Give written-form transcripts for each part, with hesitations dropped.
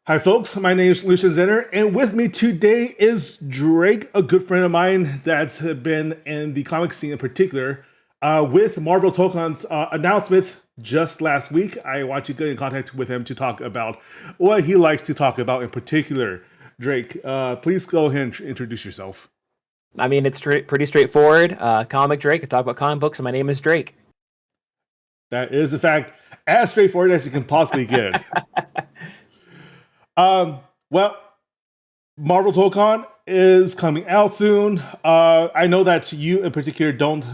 Hi, folks. My name is Lucian Zenner, and with me today is Drake, a good friend of mine that's been in the comic scene in particular. With Marvel Tokon's announcement just last week, I want to get in contact with him to talk about what he likes to talk about in particular. Drake, please go ahead and introduce yourself. I mean, it's pretty straightforward. Comic Drake. I talk about comic books, and my name is Drake. That is, in fact, as straightforward as you can possibly get. Well, Marvel Tokon is coming out soon. I know that you in particular don't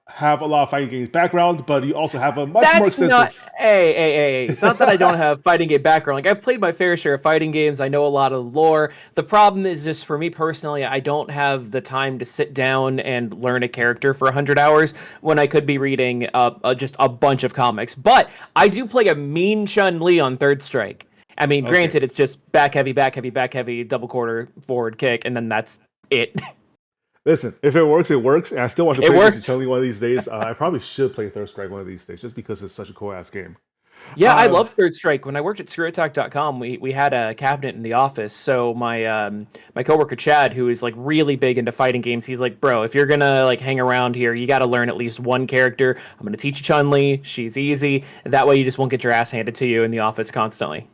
have a lot of fighting games background, but you also have a much more That's extensive. not. Hey. It's not that I don't have fighting game background. Like I've played my fair share of fighting games. I know a lot of lore. The problem is just for me personally, I don't have the time to sit down and learn a character for 100 hours when I could be reading just a bunch of comics. But I do play a mean Chun Li on Third Strike. I mean, Okay. granted, it's just back heavy, back heavy, back heavy, double quarter forward kick, and then that's it. Listen, if it works, it works. And I still want to It play against works. Chun-Li one of these days. I probably should play Third Strike one of these days just because it's such a cool ass game. Yeah, I Um, love Third Strike. When I worked at ScrewAttack.com, we had a cabinet in the office. So my coworker Chad, who is like really big into fighting games, he's like, bro, if you're gonna like hang around here, you got to learn at least one character. I'm gonna teach you Chun Li. She's easy. That way, you just won't get your ass handed to you in the office constantly.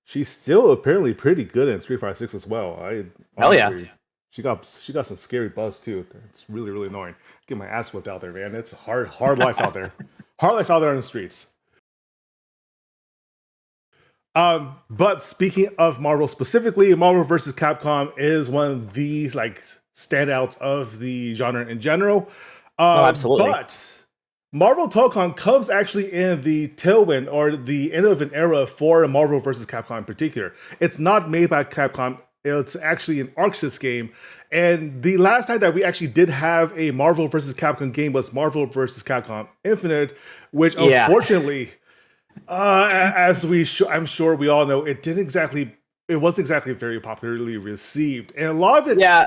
she's still apparently pretty good in Street Fighter 6 as well. I Hell yeah. honestly, she got some scary buzz too. It's really annoying. Get my ass whipped out there, man. It's a hard life out there. Hard life out there on the streets. But speaking of Marvel specifically, Marvel vs. Capcom is one of the like standouts of the genre in general. Oh, absolutely. But Marvel Tokon comes actually in the tailwind or the end of an era for Marvel vs. Capcom in particular. It's not made by Capcom. It's actually an Arcsys game. And the last time that we actually did have a Marvel vs. Capcom game was Marvel vs. Capcom Infinite, which Yeah. unfortunately as I'm sure we all know, it wasn't exactly very popularly received, and a lot of it, Yeah.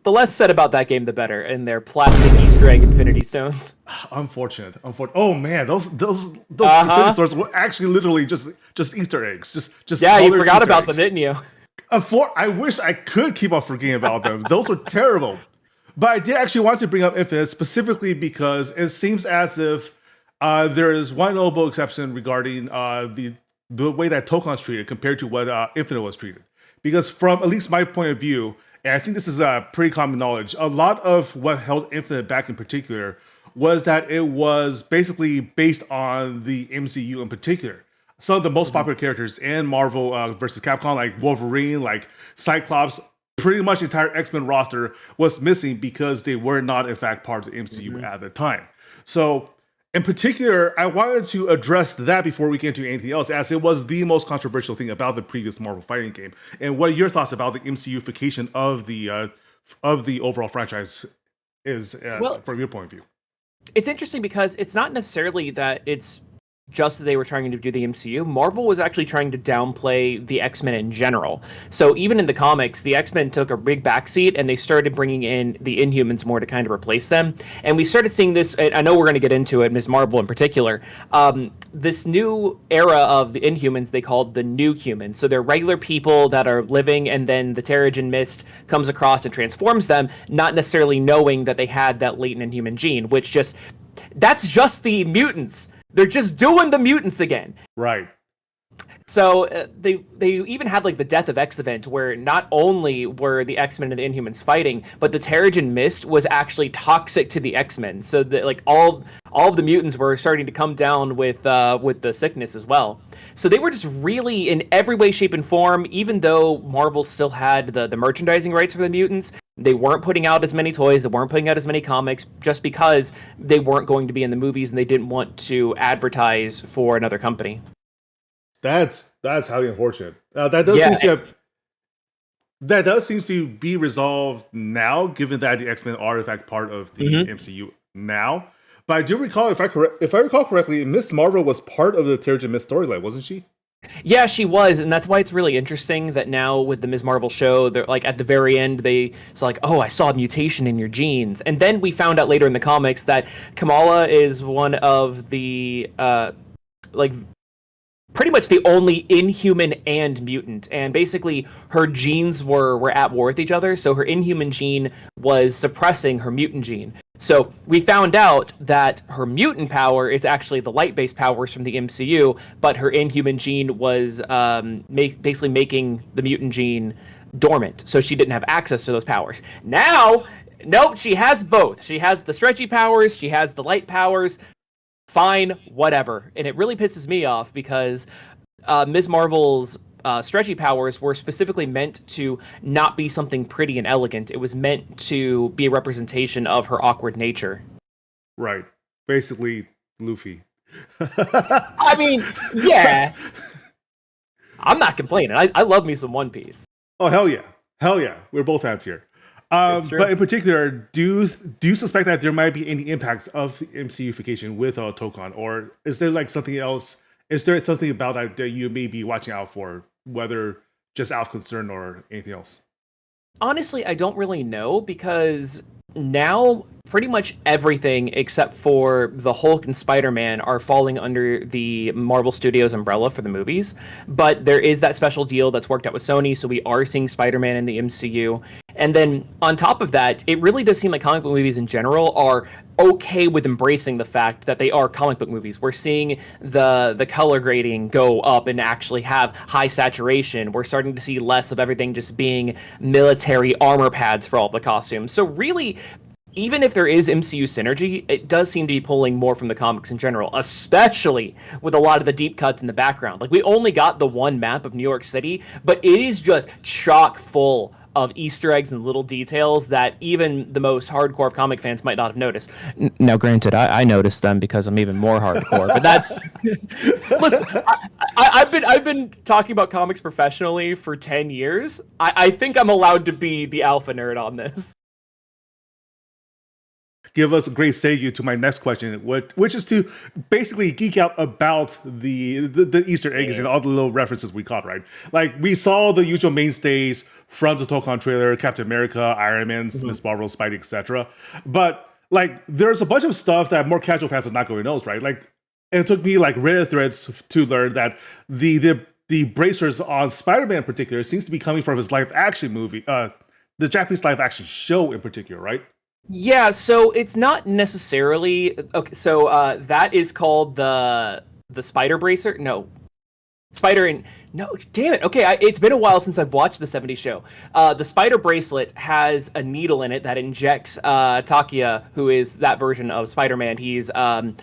The less said about that game, the better. And their plastic Easter egg Infinity Stones. unfortunate. Oh man, those Uh Infinity huh. Swords were actually literally just Easter eggs, just Yeah, you colored forgot Easter about them, eggs. didn't you? I wish I could keep on forgetting about them. Those were terrible. But I did actually want to bring up Infinite specifically because it seems as if there is one notable exception regarding the way that Tokon's treated compared to what Infinite was treated. Because from at least my point of view, and I think this is pretty common knowledge, a lot of what held Infinite back in particular was that it was basically based on the MCU in particular. Some of the most Mhm. popular characters in Marvel versus Capcom, like Wolverine, like Cyclops, pretty much the entire X-Men roster was missing because they were not, in fact, part of the MCU Mhm. at the time. So, in particular, I wanted to address that before we get into anything else, as it was the most controversial thing about the previous Marvel fighting game. And what are your thoughts about the MCUification of the overall franchise is Well, from your point of view? it's interesting because it's not necessarily that it's just that they were trying to do the MCU. Marvel was actually trying to downplay the X-Men in general. So even in the comics, the X-Men took a big backseat and they started bringing in the Inhumans more to kind of replace them. And we started seeing this, and I know we're going to get into it, Ms. Marvel in particular. This new era of the Inhumans they called the New Humans. So they're regular people that are living, and then the Terrigen Mist comes across and transforms them, not necessarily knowing that they had that latent inhuman gene, which just that's just the mutants. They're just doing the mutants again. Right. So they even had like the Death of X event where not only were the X-Men and the Inhumans fighting, but the Terrigen Mist was actually toxic to the X-Men. So that like all of the mutants were starting to come down with the sickness as well. So they were just really in every way, shape, and form. Even though Marvel still had the merchandising rights for the mutants, they weren't putting out as many toys, they weren't putting out as many comics, just because they weren't going to be in the movies and they didn't want to advertise for another company. That's highly unfortunate. Yeah. That does seem to be resolved now, given that the X Men are in fact part of the Mhm. MCU now. But I do recall, if I recall correctly, Miss Marvel was part of the Terrigen Mist storyline, wasn't she? Yeah, she was, and that's why it's really interesting that now with the Ms. Marvel show, they're like at the very end, it's like, oh, I saw a mutation in your genes, and then we found out later in the comics that Kamala is one of the like pretty much the only inhuman and mutant, and basically her genes were at war with each other, so her inhuman gene was suppressing her mutant gene. So we found out that her mutant power is actually the light-based powers from the MCU, but her inhuman gene was basically making the mutant gene dormant, so she didn't have access to those powers. Now, nope, she has both. She has the stretchy powers, she has the light powers. Fine, whatever. And it really pisses me off because Ms. Marvel's stretchy powers were specifically meant to not be something pretty and elegant. It was meant to be a representation of her awkward nature. Right. Basically, Luffy. I mean, yeah. I'm not complaining. I love me some One Piece. Oh, hell yeah. Hell yeah. We're both fans here. But in particular, do you suspect that there might be any impacts of the MCUification with Tokon, or is there like something else? Is there something about that you may be watching out for, whether just out of concern or anything else? Honestly, I don't really know because now pretty much everything except for the Hulk and Spider-Man are falling under the Marvel Studios umbrella for the movies. But there is that special deal that's worked out with Sony, so we are seeing Spider-Man in the MCU. And then on top of that, it really does seem like comic book movies in general are okay with embracing the fact that they are comic book movies. We're seeing the color grading go up and actually have high saturation. We're starting to see less of everything just being military armor pads for all the costumes. So really, even if there is MCU synergy, it does seem to be pulling more from the comics in general, especially with a lot of the deep cuts in the background. Like, we only got the one map of New York City, but it is just chock full of Easter eggs and little details that even the most hardcore of comic fans might not have noticed. Now, granted, I noticed them because I'm even more hardcore, but that's... Listen, I've been talking about comics professionally for 10 years. I think I'm allowed to be the alpha nerd on this. Give us a great segue to my next question, which is to basically geek out about the Easter eggs and all the little references we caught, right? Like, we saw the usual mainstays from the Tokon trailer, Captain America, Iron Man, Ms. Marvel, Spidey, etc. But, like, there's a bunch of stuff that more casual fans are not going to notice, right? Like, and it took me, like, Reddit threads to learn that the bracers on Spider-Man in particular seems to be coming from his live-action movie, the Japanese live-action show in particular, right? Yeah, so it's not necessarily okay. So that is called the Spider Bracer. No, Spider and no, damn it. Okay, it's been a while since I've watched the '70s show. The Spider Bracelet has a needle in it that injects Takia, who is that version of Spider-Man. He's a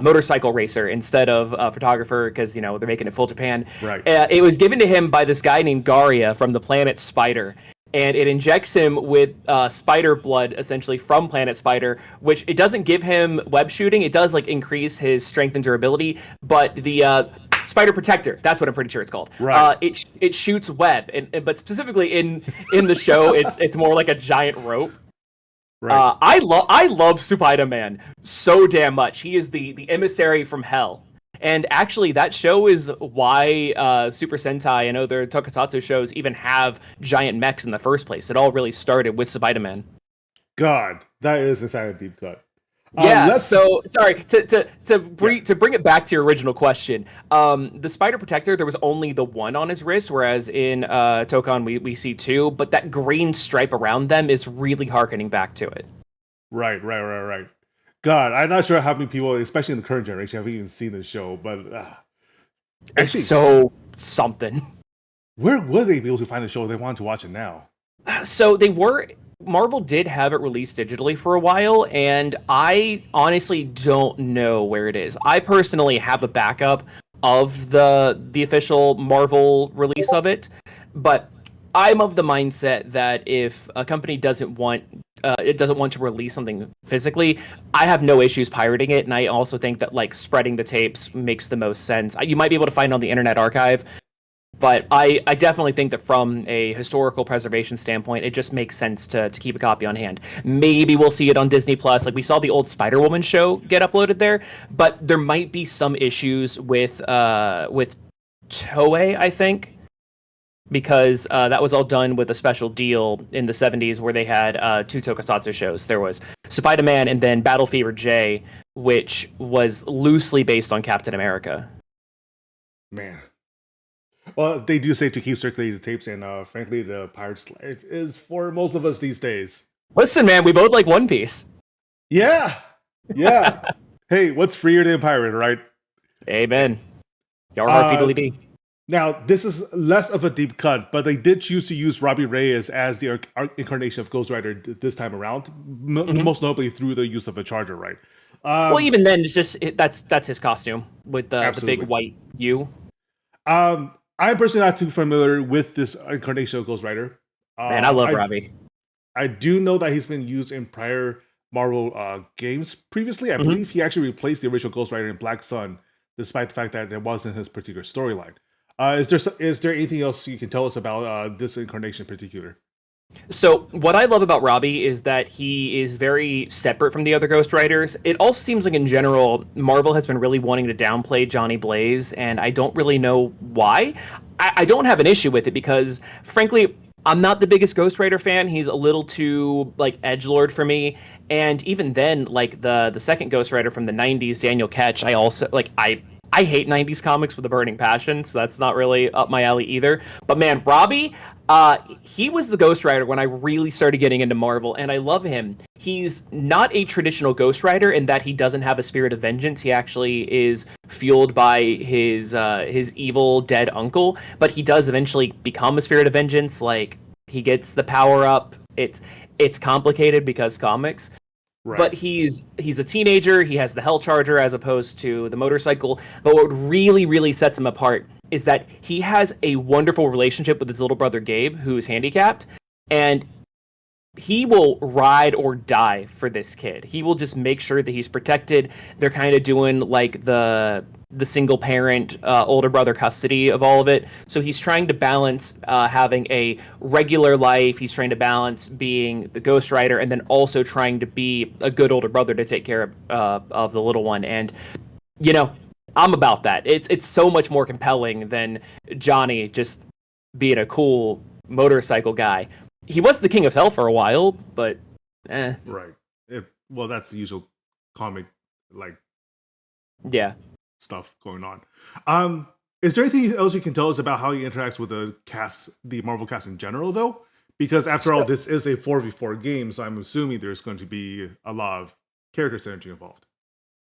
motorcycle racer instead of a photographer because they're making it full Japan. Right. It was given to him by this guy named Garia from the planet Spider. And it injects him with spider blood, essentially, from Planet Spider, which it doesn't give him web shooting. It does, like, increase his strength and durability, but the Spider Protector, that's what I'm pretty sure it's called. Right. It shoots web, but specifically in the show, it's more like a giant rope. Right. I love Spider-Man so damn much. He is the emissary from hell. And actually, that show is why Super Sentai and other tokusatsu shows even have giant mechs in the first place. It all really started with Spider-Man. God, that is in fact a deep cut. Yeah, so sorry to bring it back to your original question. The Spider Protector, there was only the one on his wrist, whereas in Tokon we see two. But that green stripe around them is really harkening back to it. Right. God, I'm not sure how many people, especially in the current generation, have even seen this show, but actually, it's so something. Where would they be able to find a show if they wanted to watch it now? So Marvel did have it released digitally for a while, and I honestly don't know where it is. I personally have a backup of the official Marvel release of it, but I'm of the mindset that if a company doesn't want to release something physically, I have no issues pirating it, and I also think that, like, spreading the tapes makes the most sense. You might be able to find it on the Internet Archive, but I definitely think that from a historical preservation standpoint, it just makes sense to keep a copy on hand. Maybe we'll see it on Disney Plus. Like, we saw the old Spider-Woman show get uploaded there, but there might be some issues with Toei, I think, because that was all done with a special deal in the 70s where they had two tokusatsu shows. There was Spider-Man and then Battle Fever J, which was loosely based on Captain America. Man. Well, they do say to keep circulating the tapes, and frankly, the pirate's life is for most of us these days. Listen, man, we both like One Piece. Yeah, yeah. Hey, what's freer than pirate, right? Amen. Yar har Uh, fiddly-dee. Now, this is less of a deep cut, but they did choose to use Robbie Reyes as the incarnation of Ghost Rider this time around, most notably through the use of a charger, right? Well, even then, it's just that's his costume with the big Absolutely. white U. I'm personally not too familiar with this incarnation of Ghost Rider. Man, I love Robbie. I do know that he's been used in prior Marvel games previously. I believe he actually replaced the original Ghost Rider in Black Sun, despite the fact that it wasn't his particular storyline. Is there anything else you can tell us about this incarnation in particular? So what I love about Robbie is that he is very separate from the other Ghost Riders. It also seems like in general, Marvel has been really wanting to downplay Johnny Blaze, and I don't really know why. I don't have an issue with it because, frankly, I'm not the biggest Ghost Rider fan. He's a little too like edgelord for me. And even then, like the second Ghost Rider from the '90s, Daniel Ketch, I also like I hate '90s comics with a burning passion, so that's not really up my alley either. But man, Robbie, he was the Ghost Rider when I really started getting into Marvel, and I love him. He's not a traditional Ghost Rider in that he doesn't have a spirit of vengeance. He actually is fueled by his evil dead uncle, but he does eventually become a spirit of vengeance. Like he gets the power up. It's complicated because comics. Right. But he's a teenager. He has the Hell Charger as opposed to the motorcycle. But what really, really sets him apart is that he has a wonderful relationship with his little brother Gabe, who is handicapped, and he will ride or die for this kid. He will just make sure that he's protected. They're kind of doing like the single parent older brother custody of all of it. So he's trying to balance having a regular life. He's trying to balance being the Ghost Rider and then also trying to be a good older brother to take care of the little one. And you know, I'm about that. It's so much more compelling than Johnny just being a cool motorcycle guy. He was the king of hell for a while, but Right. Well, that's the usual comic like yeah. stuff going on. Is there anything else you can tell us about how he interacts with the Marvel cast in general, though? Because after all, this is a 4v4 game, so I'm assuming there's going to be a lot of character synergy involved.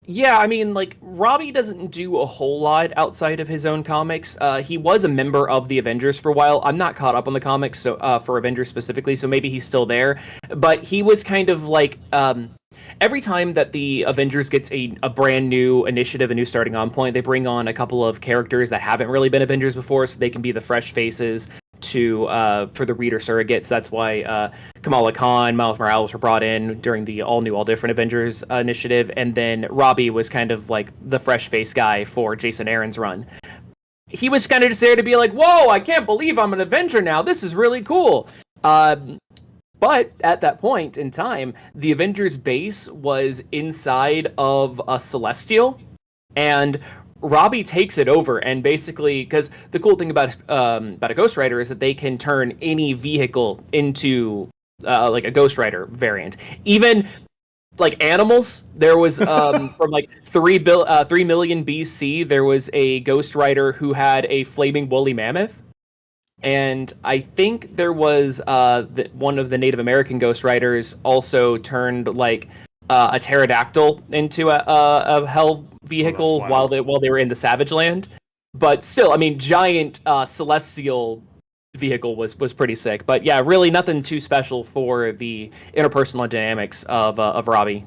Yeah, I mean, like, Robbie doesn't do a whole lot outside of his own comics. He was a member of the Avengers for a while. I'm not caught up on the comics so for Avengers specifically, so maybe he's still there. But he was kind of like, every time that the Avengers gets a brand new initiative, a new starting on point, they bring on a couple of characters that haven't really been Avengers before, so they can be the fresh faces to for the reader surrogates. That's why Kamala Khan, Miles Morales were brought in during the all new, all different Avengers initiative, and then Robbie was kind of like the fresh face guy for Jason Aaron's run. He was kind of just there to be like, "Whoa, I can't believe I'm an Avenger now. This is really cool." But at that point in time, the Avengers base was inside of a Celestial, and Robbie takes it over, and basically, because the cool thing about a Ghost Rider is that they can turn any vehicle into like a Ghost Rider variant, even like animals. There was from like 3 million BC, there was a Ghost Rider who had a flaming woolly mammoth, and I think there was one of the Native American Ghost Riders also turned like a pterodactyl into a hell vehicle while they were in the Savage Land. But still, I mean, giant celestial vehicle was pretty sick. But yeah, really nothing too special for the interpersonal dynamics of Robbie.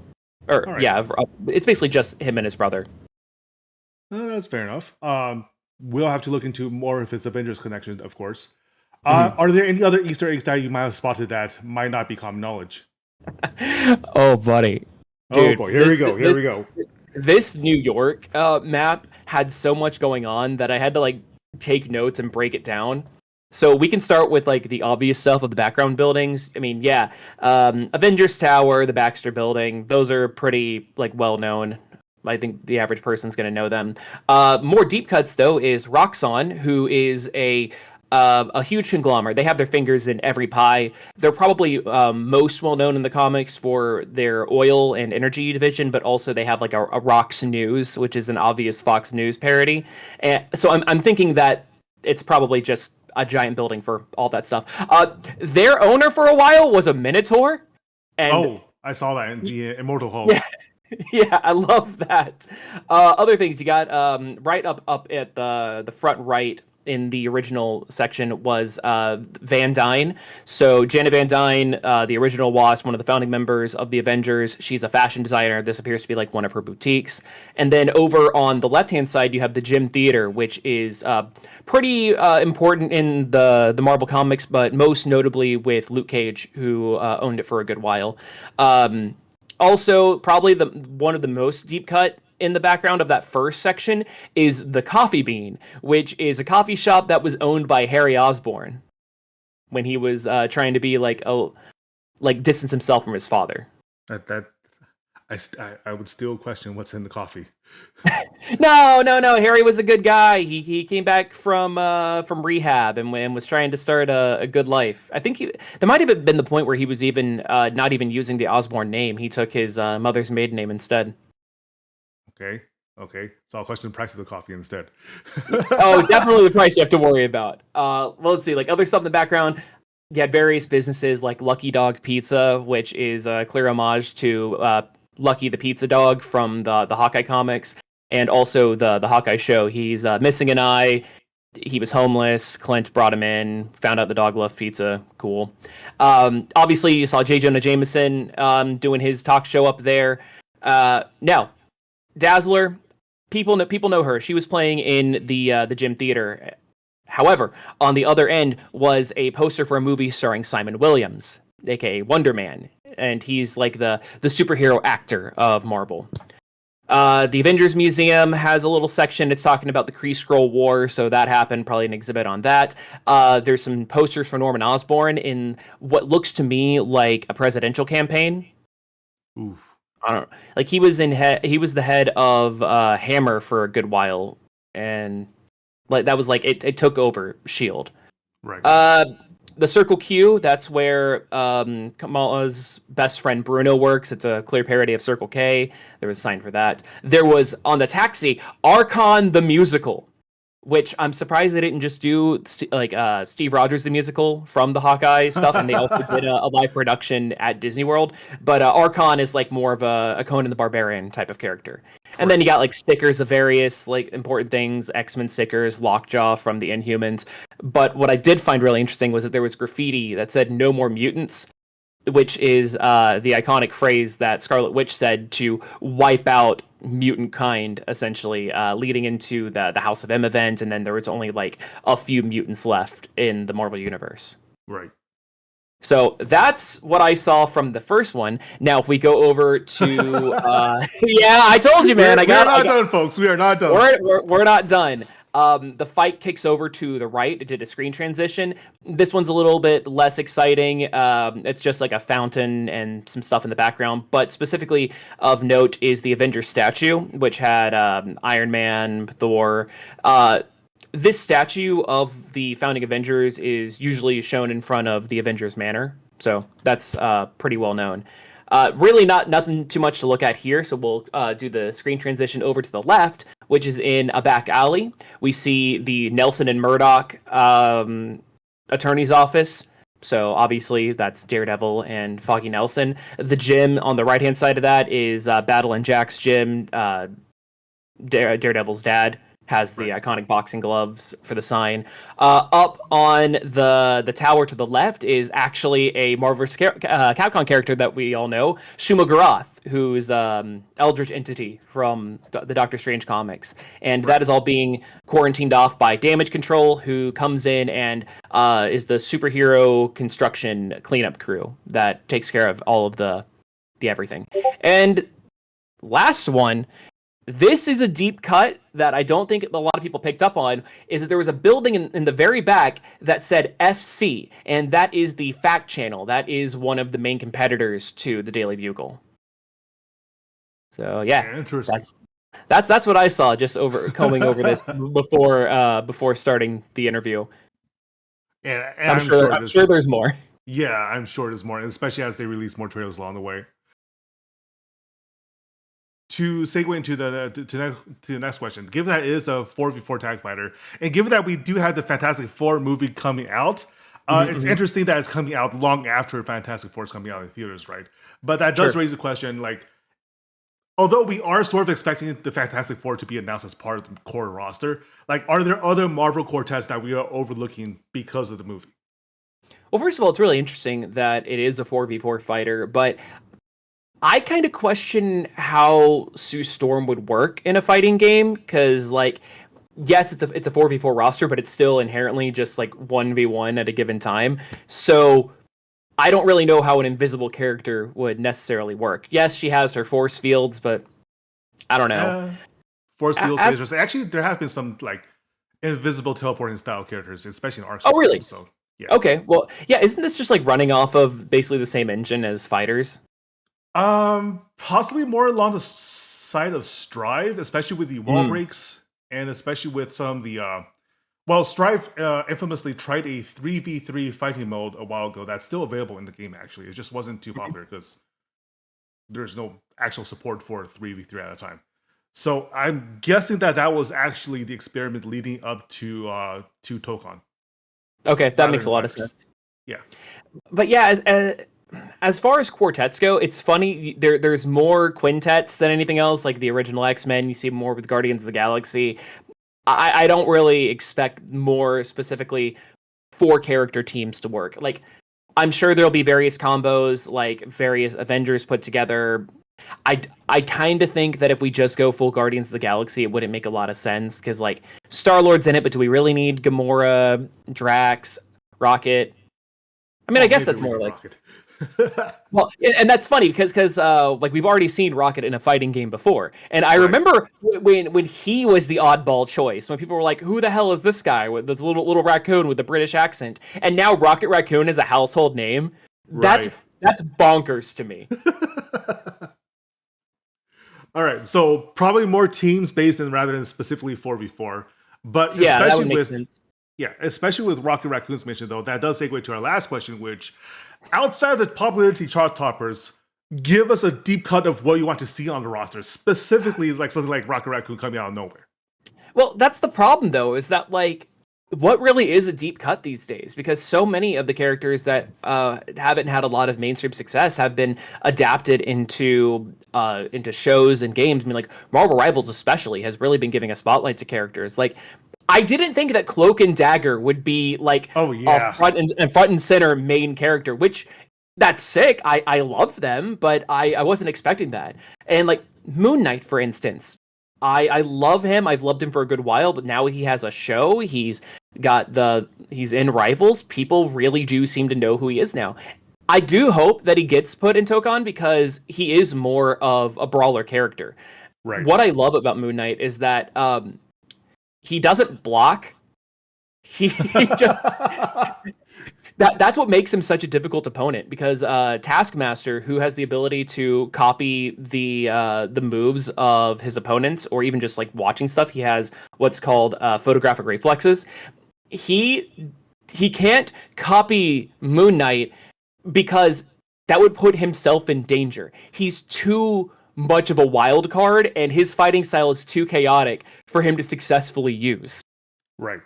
Or yeah, it's basically just him and his brother. That's fair enough. We'll have to look into more if it's Avengers connection, of course. Are there any other Easter eggs that you might have spotted that might not be common knowledge? Oh, buddy. Dude, oh boy, here we go. This New York map had so much going on that I had to like take notes and break it down. So we can start with like the obvious stuff of the background buildings. I mean, yeah, Avengers Tower, the Baxter Building, those are pretty like well known. I think the average person's going to know them. More deep cuts though is Roxxon, who is a a huge conglomerate. They have their fingers in every pie. They're probably most well known in the comics for their oil and energy division, but also they have like a Rocks News, which is an obvious Fox News parody. And so I'm thinking that it's probably just a giant building for all that stuff. Their owner for a while was a Minotaur. And I saw that in the Immortal Hulk. yeah, yeah, I love that. Other things you got right up at the front right in the original section was Van Dyne. So Janet Van Dyne, the original Wasp, one of the founding members of the Avengers. She's a fashion designer. This appears to be like one of her boutiques. And then over on the left-hand side, you have the Gym Theater, which is pretty important in the Marvel comics, but most notably with Luke Cage, who owned it for a good while. Also, probably one of the most deep cut in the background of that first section is the Coffee Bean, which is a coffee shop that was owned by Harry Osborn when he was trying to be like distance himself from his father. I would still question what's in the coffee. No. Harry was a good guy. He came back from rehab and was trying to start a good life. I think there might have been the point where he was even not even using the Osborn name. He took his mother's maiden name instead. Okay. So I'll question the price of the coffee instead. Oh, definitely the price you have to worry about. Well, let's see, like other stuff in the background. You had various businesses like Lucky Dog Pizza, which is a clear homage to Lucky the Pizza Dog from the Hawkeye comics, and also the Hawkeye show. He's missing an eye. He was homeless. Clint brought him in, found out the dog loved pizza. Cool. Obviously, you saw J. Jonah Jameson doing his talk show up there. Now, Dazzler, people know her. She was playing in the Gym Theater. However, on the other end was a poster for a movie starring Simon Williams, aka Wonder Man, and he's like the superhero actor of Marvel. The Avengers Museum has a little section. It's talking about the Kree Skrull War, so that happened. Probably an exhibit on that. There's some posters for Norman Osborn in what looks to me like a presidential campaign. Oof. I don't know. Like he was the head of Hammer for a good while, and like that was like it took over Shield. Right. The Circle Q, that's where Kamala's best friend Bruno works. It's a clear parody of Circle K. There was a sign for that. There was on the taxi Archon the musical, which I'm surprised they didn't just do like Steve Rogers the musical from the Hawkeye stuff, and they also did a live production at Disney World. But Archon is like more of a Conan the Barbarian type of character. And then you got like stickers of various like important things, X-Men stickers, Lockjaw from the Inhumans. But what I did find really interesting was that there was graffiti that said "No more mutants," which is the iconic phrase that Scarlet Witch said to wipe out mutant kind, essentially, leading into the House of M event, and then there was only like a few mutants left in the Marvel Universe. Right. So that's what I saw from the first one. Now, if we go over to, yeah, I told you, man. We're not done, folks. We are not done. We're not done. The fight kicks over to the right. It did a screen transition. This one's a little bit less exciting. It's just like a fountain and some stuff in the background. But specifically of note is the Avengers statue, which had Iron Man, Thor. This statue of the founding Avengers is usually shown in front of the Avengers Manor. So that's pretty well known. Really nothing too much to look at here, so we'll do the screen transition over to the left, which is in a back alley. We see the Nelson and Murdoch attorney's office. So obviously that's Daredevil and Foggy Nelson. The gym on the right-hand side of that is Battle and Jack's gym. Daredevil's dad has the iconic boxing gloves for the sign. Up on the tower to the left is actually a Marvel Capcom character that we all know, Shuma Gorath, who's Eldritch Entity from the Doctor Strange comics. And that is all being quarantined off by Damage Control, who comes in and is the superhero construction cleanup crew that takes care of all of the everything. And last one, this is a deep cut that I don't think a lot of people picked up on, is that there was a building in the very back that said FC, and that is the Fact Channel. That is one of the main competitors to the Daily Bugle. So yeah, interesting. That's what I saw just combing over this before starting the interview. And I'm sure. I'm sure there's more. Yeah, I'm sure there's more, especially as they release more trailers along the way. To segue into the next question, given that it is a 4v4 tag fighter, and given that we do have the Fantastic Four movie coming out, it's interesting that it's coming out long after Fantastic Four is coming out in theaters, right? But that does raise the question, like, although we are sort of expecting the Fantastic Four to be announced as part of the core roster, like, are there other Marvel quartets that we are overlooking because of the movie? Well, first of all, it's really interesting that it is a 4v4 fighter, but I kind of question how Sue Storm would work in a fighting game, because, like, yes, it's a 4v4 roster, but it's still inherently just like 1v1 at a given time. So I don't really know how an invisible character would necessarily work. Yes, she has her force fields, but I don't know. Force fields, actually, there have been some like invisible teleporting style characters, especially in Arcsystemworks. Oh, really? So yeah. Okay, well, yeah, isn't this just like running off of basically the same engine as fighters? Possibly more along the side of Strive, especially with the wall breaks, and especially with some of the Strive infamously tried a 3v3 fighting mode a while ago that's still available in the game. Actually, it just wasn't too popular because there's no actual support for 3v3 at a time. So I'm guessing that was actually the experiment leading up to Tokon. Okay, that makes a lot of sense. Yeah, but yeah, as far as quartets go, it's funny. There's more quintets than anything else. Like the original X-Men, you see more with Guardians of the Galaxy. I don't really expect more specifically 4-character teams to work. Like, I'm sure there'll be various combos, like various Avengers put together. I kind of think that if we just go full Guardians of the Galaxy, it wouldn't make a lot of sense, because like Star-Lord's in it, but do we really need Gamora, Drax, Rocket? I mean, I guess that's more like Rocket. Well, and that's funny because like we've already seen Rocket in a fighting game before, and I remember when he was the oddball choice, when people were like, "Who the hell is this guy with this little raccoon with a British accent?" And now Rocket Raccoon is a household name. That's bonkers to me. All right, so probably more teams based in rather than specifically 4v4, but yeah, especially that would make sense. Yeah, especially with Rocket Raccoon's mention, though, that does segue to our last question, which, outside of the popularity chart toppers, give us a deep cut of what you want to see on the roster, specifically like something like Rocket Raccoon coming out of nowhere. Well, that's the problem, though, is that, like, what really is a deep cut these days? Because so many of the characters that haven't had a lot of mainstream success have been adapted into shows and games. I mean, like, Marvel Rivals especially has really been giving a spotlight to characters. Like, I didn't think that Cloak and Dagger would be like a front and center main character, which that's sick. I love them, but I wasn't expecting that. And like Moon Knight, for instance, I love him. I've loved him for a good while, but now he has a show. He's in Rivals. People really do seem to know who he is now. I do hope that he gets put in Tokon because he is more of a brawler character. Right. What I love about Moon Knight is that he doesn't block. He just that's what makes him such a difficult opponent, because Taskmaster, who has the ability to copy the moves of his opponents, or even just like watching stuff, he has what's called photographic reflexes. He can't copy Moon Knight because that would put himself in danger. He's too much of a wild card, and his fighting style is too chaotic for him to successfully use. Right.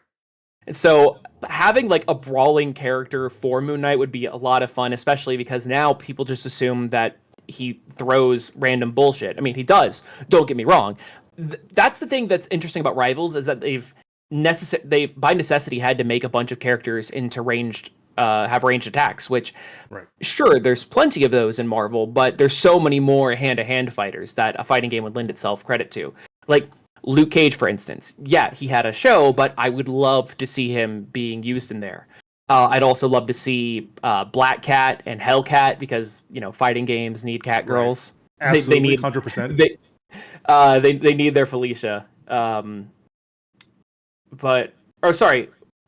And so having like a brawling character for Moon Knight would be a lot of fun, especially because now people just assume that he throws random bullshit. I mean, he does. Don't get me wrong. That's the thing that's interesting about Rivals, is that they've by necessity had to make a bunch of characters into have ranged attacks, which sure, there's plenty of those in Marvel, but there's so many more hand-to-hand fighters that a fighting game would lend itself credit to. Like Luke Cage, for instance. Yeah, he had a show, but I would love to see him being used in there. I'd also love to see Black Cat and Hellcat, because, you know, fighting games need cat girls. Absolutely, they need 100%. They need their Felicia.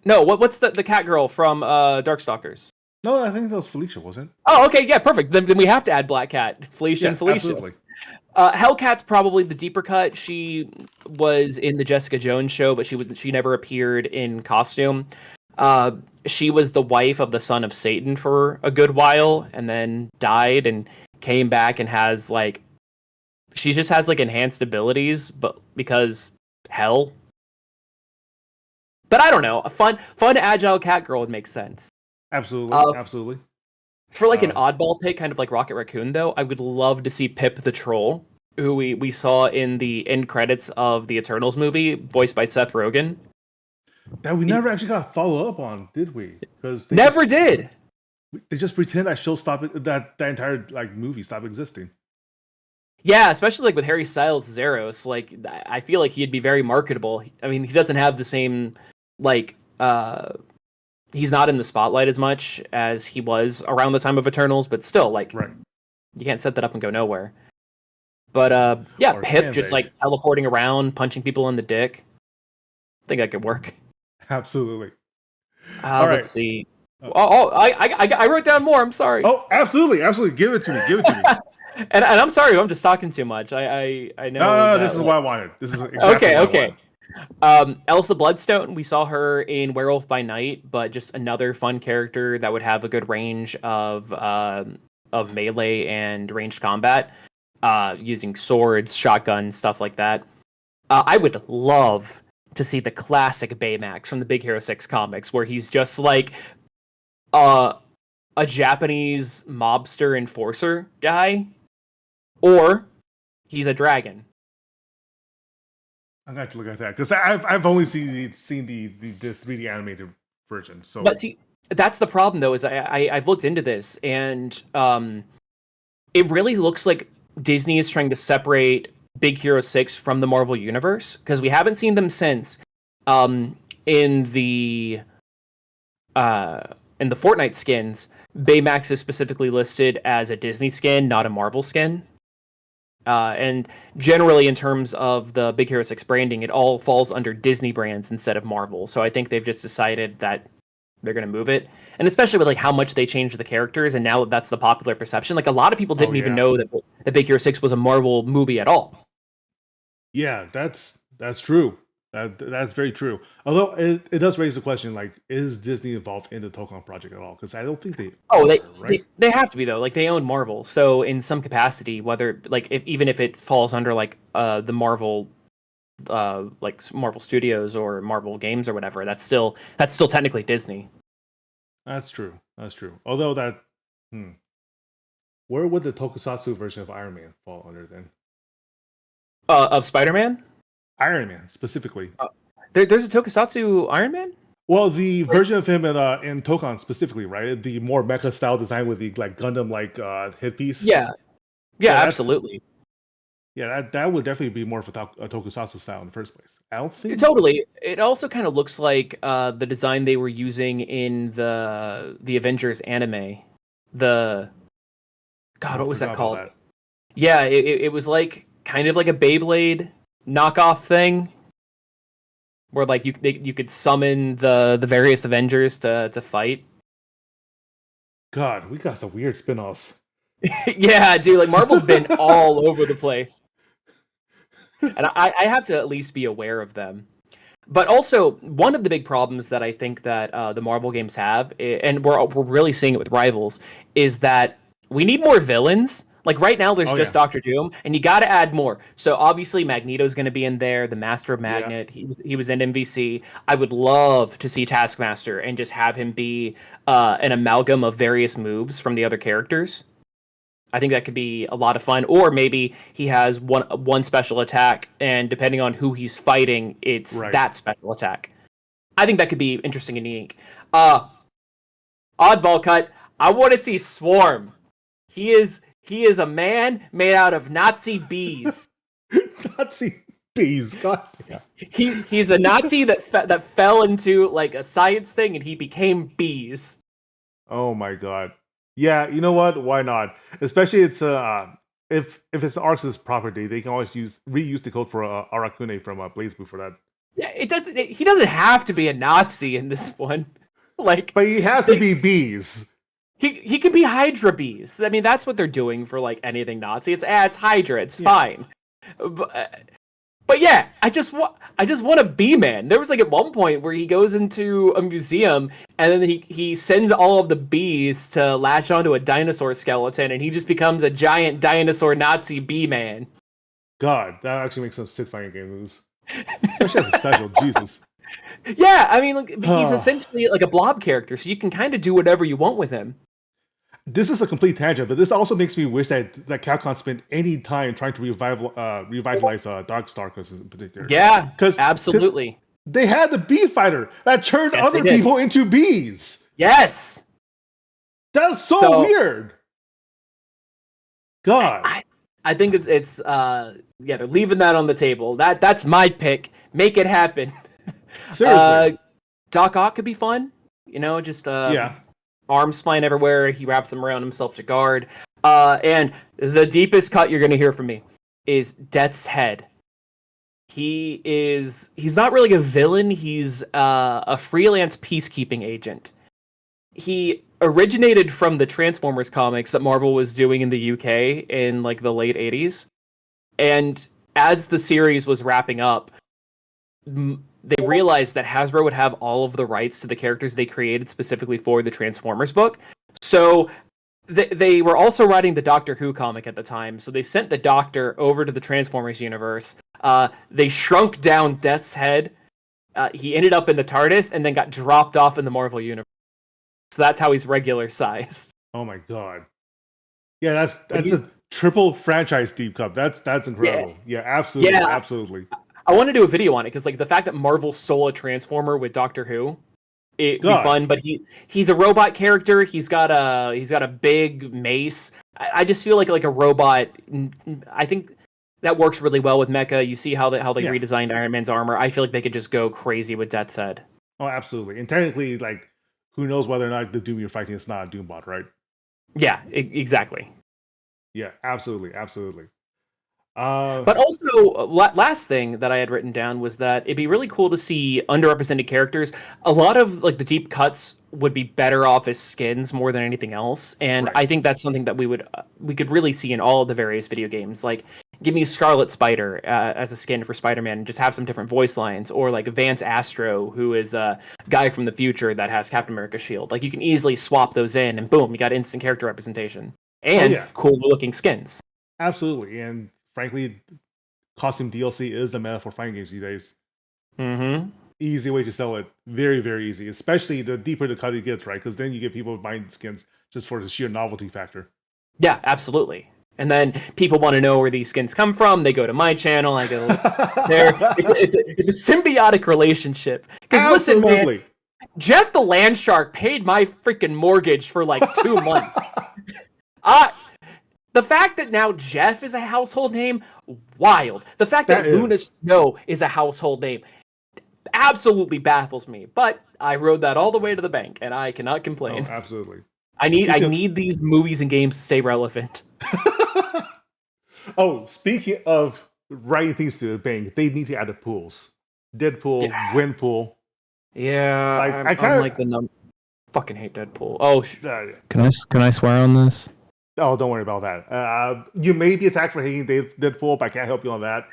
No, what's the cat girl from Darkstalkers? No, I think that was Felicia, wasn't it? Oh, okay, yeah, perfect. Then we have to add Black Cat, Felicia, and Felicia. Absolutely. Hellcat's probably the deeper cut. She was in the Jessica Jones show, but she never appeared in costume. she was the wife of the son of Satan for a good while, and then died and came back and has like she just has like enhanced abilities, but because hell. But I don't know, a fun agile cat girl would make sense. Absolutely, absolutely. For like an oddball pick, kind of like Rocket Raccoon, though, I would love to see Pip the Troll, who we saw in the end credits of the Eternals movie, voiced by Seth Rogen. That we never actually got follow up on, did we? Because never did. They just pretend that show stopped, that entire like movie stopped existing. Yeah, especially like with Harry Styles as Eros, like I feel like he'd be very marketable. I mean, he doesn't have the same like he's not in the spotlight as much as he was around the time of Eternals, but still, like, right. You can't set that up and go nowhere. But yeah, or Pip just like teleporting around, punching people in the dick. I think that could work. Absolutely. All right. Let's see. I wrote down more. I'm sorry. Oh, absolutely, absolutely. Give it to me. Give it to me. and I'm sorry, I'm just talking too much. I know. No, this is what I wanted. This is exactly okay. Elsa Bloodstone, we saw her in Werewolf by Night, but just another fun character that would have a good range of melee and ranged combat, using swords, shotguns, stuff like that. I would love to see the classic Baymax from the Big Hero 6 comics, where he's just like a Japanese mobster enforcer guy, or he's a dragon. I'm gonna have to look at that because I've only seen the 3D animated version. So, but see, that's the problem though. Is I've looked into this, and it really looks like Disney is trying to separate Big Hero 6 from the Marvel universe, because we haven't seen them since. In the Fortnite skins, Baymax is specifically listed as a Disney skin, not a Marvel skin. And generally, in terms of the Big Hero 6 branding, it all falls under Disney brands instead of Marvel. So I think they've just decided that they're going to move it. And especially with like how much they changed the characters, and now that's the popular perception. Like a lot of people didn't even know that Big Hero 6 was a Marvel movie at all. Yeah, that's true. That's very true. Although it does raise the question, like, is Disney involved in the Tokon project at all? Because I don't think they. They have to be though. Like they own Marvel, so in some capacity, whether like even if it falls under like the Marvel, like Marvel Studios or Marvel Games or whatever, that's still technically Disney. That's true. That's true. Although where would the Tokusatsu version of Iron Man fall under then? Of Spider-Man? Iron Man, specifically. There's a Tokusatsu Iron Man? Well, the version of him in Tokon specifically, right? The more mecha style design with the like Gundam like headpiece. Yeah, absolutely. Yeah, that would definitely be more of a Tokusatsu style in the first place. I don't think totally. It also kind of looks like the design they were using in the Avengers anime. What was that called? Yeah, it was like kind of like a Beyblade knockoff thing, where like you could summon the various Avengers to fight. God, we got some weird spin-offs. Yeah, dude, like Marvel's been all over the place, and I have to at least be aware of them. But also, one of the big problems that I think that the Marvel games have, and we're really seeing it with Rivals, is that we need more villains. Like right now, there's just Doctor Doom, and you got to add more. So obviously, Magneto's going to be in there. The Master of Magnet, he was in MVC. I would love to see Taskmaster and just have him be an amalgam of various moves from the other characters. I think that could be a lot of fun. Or maybe he has one special attack, and depending on who he's fighting, it's that special attack. I think that could be interesting and unique. Oddball cut. I want to see Swarm. He is a man made out of Nazi bees. Nazi bees, god damn. He's a Nazi that fell into like a science thing, and he became bees. Oh my god. Yeah, you know what? Why not? Especially it's if it's Arcsys property, they can always reuse the code for Arakune from BlazBlue for that. Yeah, he doesn't have to be a Nazi in this one. Like, but he has to be bees. He could be Hydra bees. I mean, that's what they're doing for like anything Nazi. It's Hydra. It's fine. But yeah, I just want to be man. There was like at one point where he goes into a museum and then he sends all of the bees to latch onto a dinosaur skeleton and he just becomes a giant dinosaur Nazi bee man. God, that actually makes some sick fighting game moves. Especially as a special, Jesus. Yeah, I mean, like, he's essentially like a blob character, so you can kind of do whatever you want with him. This is a complete tangent, but this also makes me wish that Capcom spent any time trying to revitalize Darkstalkers in particular. Yeah, because absolutely. They had the bee fighter that turned other people into bees. Yes, that's so weird. God, I think it's yeah, they're leaving that on the table. That's my pick. Make it happen. Seriously, Doc Ock could be fun. You know, just arms flying everywhere. He wraps them around himself to guard. And the deepest cut you're going to hear from me is Death's Head. He's not really a villain. He's a freelance peacekeeping agent. He originated from the Transformers comics that Marvel was doing in the UK in like the late 80s. And as the series was wrapping up, they realized that Hasbro would have all of the rights to the characters they created specifically for the Transformers book. So they were also writing the Doctor Who comic at the time. So they sent the Doctor over to the Transformers universe. They shrunk down Death's Head. He ended up in the TARDIS and then got dropped off in the Marvel universe. So that's how he's regular sized. Oh my God. Yeah, that's a triple franchise deep cut. That's incredible. Yeah, absolutely. Yeah. Absolutely. I want to do a video on it because like the fact that Marvel stole a Transformer with Doctor Who, it'd be fun. But he's a robot character. He's got a big mace. I just feel like a robot. I think that works really well with mecha. You see how they redesigned Iron Man's armor. I feel like they could just go crazy with Death's Head. Oh, absolutely. And technically, like, who knows whether or not the Doom you're fighting is not a Doombot, right? Yeah, exactly. Yeah, absolutely, absolutely. But also, last thing that I had written down was that it'd be really cool to see underrepresented characters. A lot of like the deep cuts would be better off as skins more than anything else, and I think that's something that we could really see in all of the various video games. Like, give me Scarlet Spider as a skin for Spider-Man, and just have some different voice lines, or like Vance Astro, who is a guy from the future that has Captain America's shield. Like, you can easily swap those in, and boom, you got instant character representation and cool-looking skins. Absolutely, and frankly, costume DLC is the meta for fighting games these days. Mm-hmm. Easy way to sell it. Very, very easy. Especially the deeper the cut it gets, right? Because then you get people buying skins just for the sheer novelty factor. Yeah, absolutely. And then people want to know where these skins come from. They go to my channel. I go there. It's a symbiotic relationship. Because listen, man, Jeff the Land Shark paid my freaking mortgage for like 2 months. The fact that now Jeff is a household name, wild. The fact that Luna Snow is a household name absolutely baffles me. But I rode that all the way to the bank, and I cannot complain. Oh, absolutely. I need these movies and games to stay relevant. Oh, speaking of writing things to the bank, they need to add the pools. Deadpool, Gwenpool. Yeah, like, I'm like the fucking hate Deadpool. Oh, can I swear on this? Oh, don't worry about that. You may be attacked for hating Deadpool, but I can't help you on that.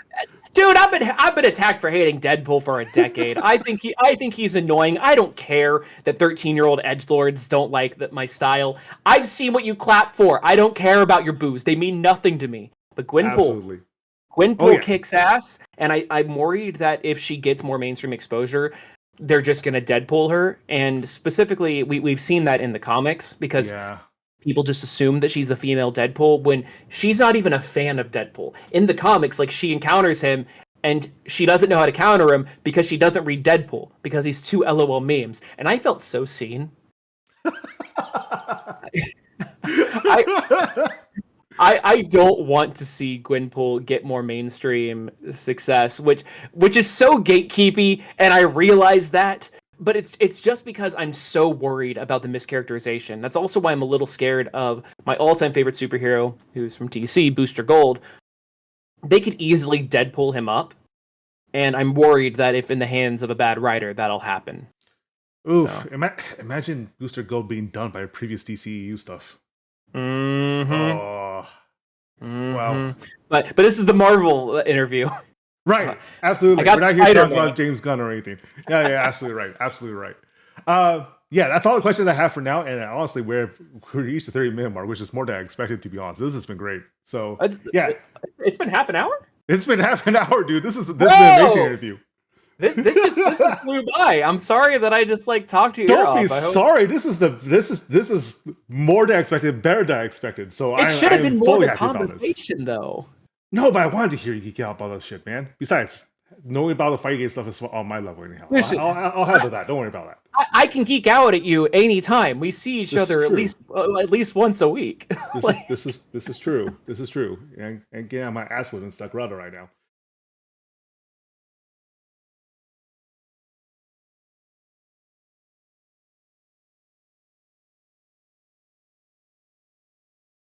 Dude, I've been attacked for hating Deadpool for a decade. I think he's annoying. I don't care that 13-year-old edgelords don't like my style. I've seen what you clap for. I don't care about your boos. They mean nothing to me. But Gwenpool kicks ass, and I'm worried that if she gets more mainstream exposure, they're just gonna Deadpool her. And specifically, we've seen that in the comics because people just assume that she's a female Deadpool when she's not even a fan of Deadpool. In the comics, like, she encounters him and she doesn't know how to counter him because she doesn't read Deadpool because he's too LOL memes. And I felt so seen. I don't want to see Gwenpool get more mainstream success, which is so gatekeepy, and I realize that. But it's just because I'm so worried about the mischaracterization. That's also why I'm a little scared of my all-time favorite superhero, who's from DC, Booster Gold. They could easily Deadpool him up, and I'm worried that if in the hands of a bad writer, that'll happen. Oof! So. Imagine Booster Gold being done by previous DCEU stuff. Mm-hmm. Oh, mm-hmm. Wow. But this is the Marvel interview. Right. Absolutely. I got We're not here to talk Spider-Man. about James Gunn or anything. Yeah, absolutely right. Absolutely right. Yeah, that's all the questions I have for now. And honestly, we're reached the 30-minute mark, which is more than I expected, to be honest. This has been great. So yeah, It's been half an hour? it's been half an hour, dude. This has been an amazing interview. This just flew by. I'm sorry that I just like talked to you. Don't be sorry. This is more than I expected, better than I expected. So It should have been more fully of a happy about this. conversation, though. No, but I wanted to hear you geek out about that shit, man. Besides, knowing about the fighting game stuff is on my level anyhow. Listen, I'll handle that. Don't worry about that. I can geek out at you anytime. We see each This other is at least once a week. This is true. This is true. And again, my ass wasn't stuck rather right now.